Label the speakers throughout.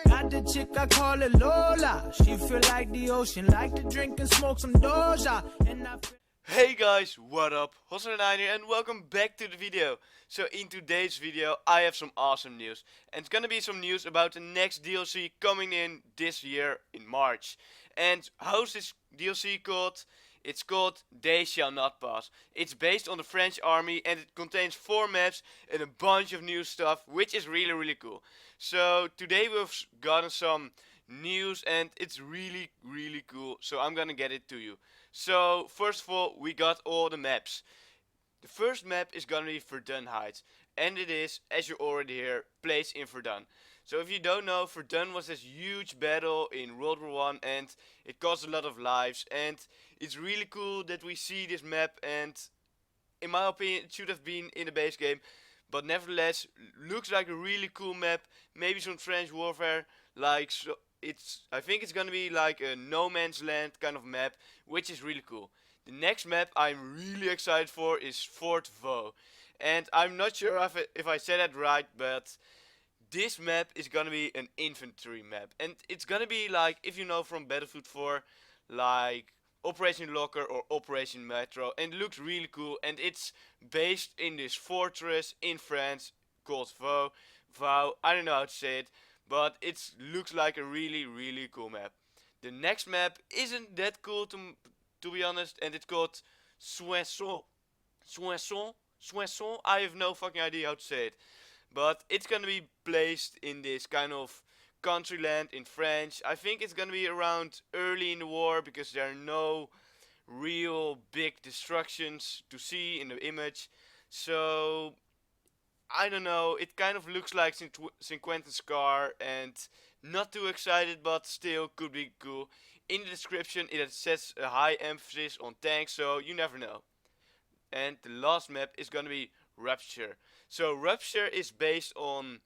Speaker 1: Got the chick, I call her Lola. She feel like the ocean, like to drink and smoke some Doja. And I feel
Speaker 2: Hey guys, what up? Hosser9 here and welcome back to the video. So in today's video I have some awesome news. And it's gonna be some news about the next DLC coming in this year in March. And how's this DLC called? It's called They Shall Not Pass. It's based on the French army and it contains 4 maps and a bunch of new stuff, which is really cool. So today we've gotten some news and it's really cool. So I'm gonna get it to you. So first of all, we got all the maps. The first map is gonna be Verdun Heights, and it is, as you already hear, placed in Verdun. So if you don't know, Verdun was this huge battle in World War One, and it cost a lot of lives. And it's really cool that we see this map. And in my opinion, it should have been in the base game, but nevertheless, looks like a really cool map. Maybe some trench warfare, like so. I think it's gonna be like a no man's land kind of map, which is really cool. The next map I'm really excited for is Fort Vaux, and I'm not sure if I said that right, but this map is gonna be an infantry map, and it's gonna be like, if you know from Battlefield 4, like Operation Locker or Operation Metro, and it looks really cool. And it's based in this fortress in France called Vaux. Vaux, I don't know how to say it, but it looks like a really cool map. The next map isn't that cool to be honest, and it's called Soissons. Soissons. I have no fucking idea how to say it, but it's gonna be placed in this kind of country land in France. I think it's gonna be around early in the war because there are no real big destructions to see in the image. So I don't know, it kind of looks like St. Quentin's car, and not too excited, but still could be cool. In the description it says a high emphasis on tanks, so you never know. And the last map is gonna be Rupture. So Rupture is based on,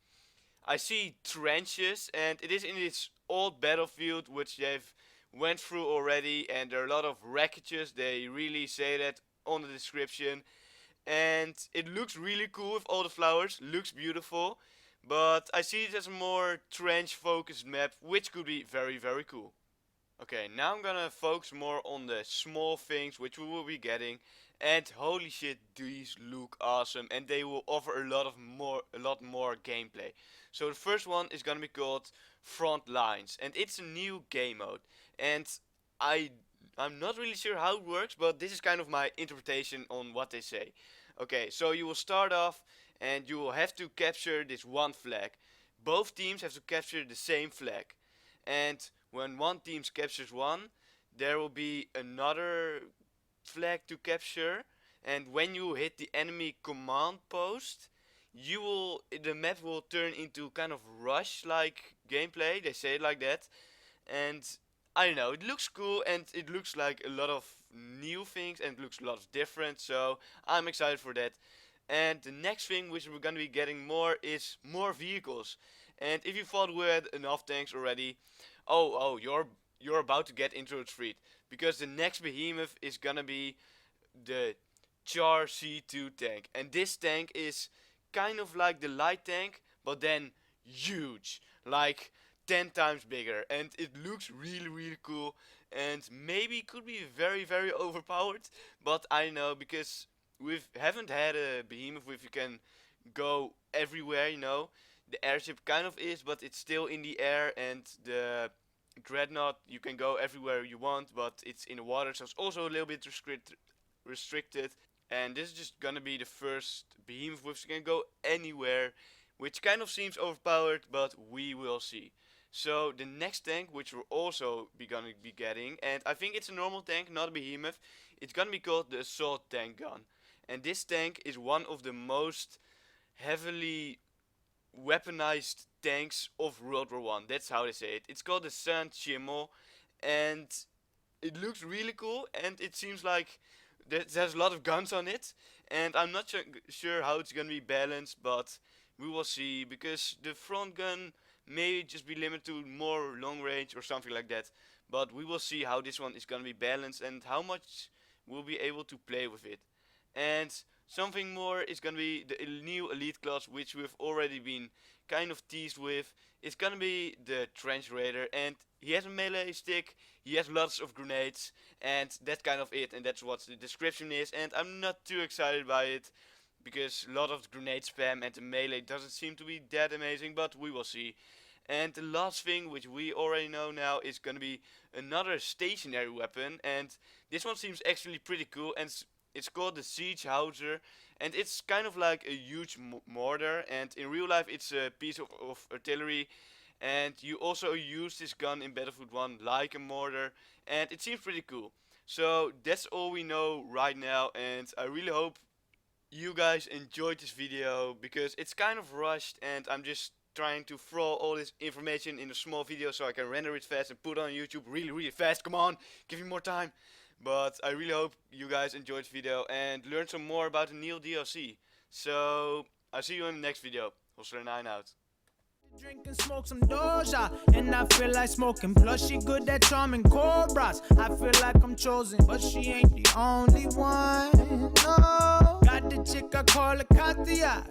Speaker 2: I see trenches, and it is in this old battlefield which they've went through already, and there are a lot of wreckages. They really say that on the description, and it looks really cool with all the flowers. Looks beautiful, but I see it as a more trench focused map, which could be very cool. Okay, now I'm gonna focus more on the small things which we will be getting, and holy shit, these look awesome, and they will offer a lot more gameplay. So the first one is gonna be called Front Lines, and it's a new game mode, and I I'm not really sure how it works, but this is kind of my interpretation on what they say. Okay, so you will start off and you will have to capture this one flag. Both teams have to capture the same flag. And when one team captures one, there will be another flag to capture. And when you hit the enemy command post, the map will turn into kind of rush like gameplay. They say it like that. And I don't know, it looks cool, and it looks like a lot of new things, and it looks a lot of different, so I'm excited for that. And the next thing which we're gonna be getting more is more vehicles. And if you thought we had enough tanks already, you're about to get into a treat, because the next behemoth is gonna be the Char C2 tank. And this tank is kind of like the light tank, but then huge, like 10 times bigger, and it looks really cool, and maybe could be very overpowered, but I know, because we haven't had a behemoth which you can go everywhere, you know. The airship kind of is, but it's still in the air, and the dreadnought you can go everywhere you want, but it's in the water, so it's also a little bit restricted. And this is just gonna be the first behemoth which can go anywhere, which kind of seems overpowered, but we will see. So the next tank, which we're also gonna be getting, and I think it's a normal tank, not a behemoth, it's gonna be called the assault tank gun. And this tank is one of the most heavily weaponized tanks of World War One. That's how they say it. It's called the Saint-Chamond, and it looks really cool, and it seems like there's a lot of guns on it, and I'm not sure how it's gonna be balanced, but we will see, because the front gun may just be limited to more long range or something like that, but we will see how this one is gonna be balanced and how much we'll be able to play with it. And something more is gonna be the new elite class, which we've already been kind of teased with is gonna be the Trench Raider, and he has a melee stick, he has lots of grenades, and that's kind of it, and that's what the description is, and I'm not too excited by it, because a lot of grenade spam and the melee doesn't seem to be that amazing, but we will see. And the last thing, which we already know now, is gonna be another stationary weapon, and this one seems actually pretty cool, and it's called the Siege Hauser, and it's kind of like a huge mortar, and in real life it's a piece of artillery, and you also use this gun in Battlefield 1 like a mortar, and it seems pretty cool. So that's all we know right now, and I really hope you guys enjoyed this video, because it's kind of rushed, and I'm just trying to throw all this information in a small video so I can render it fast and put it on YouTube really fast. Come on, give me more time. But I really hope you guys enjoyed the video and learned some more about the Neil DLC. So I'll see you in the next video. Hostler9 out.
Speaker 1: Drink and smoke some Doja, and I feel like smoking. Plus she good at charming cobras. I feel like I'm chosen, but she ain't the only one. No, got the chick I call her Katia.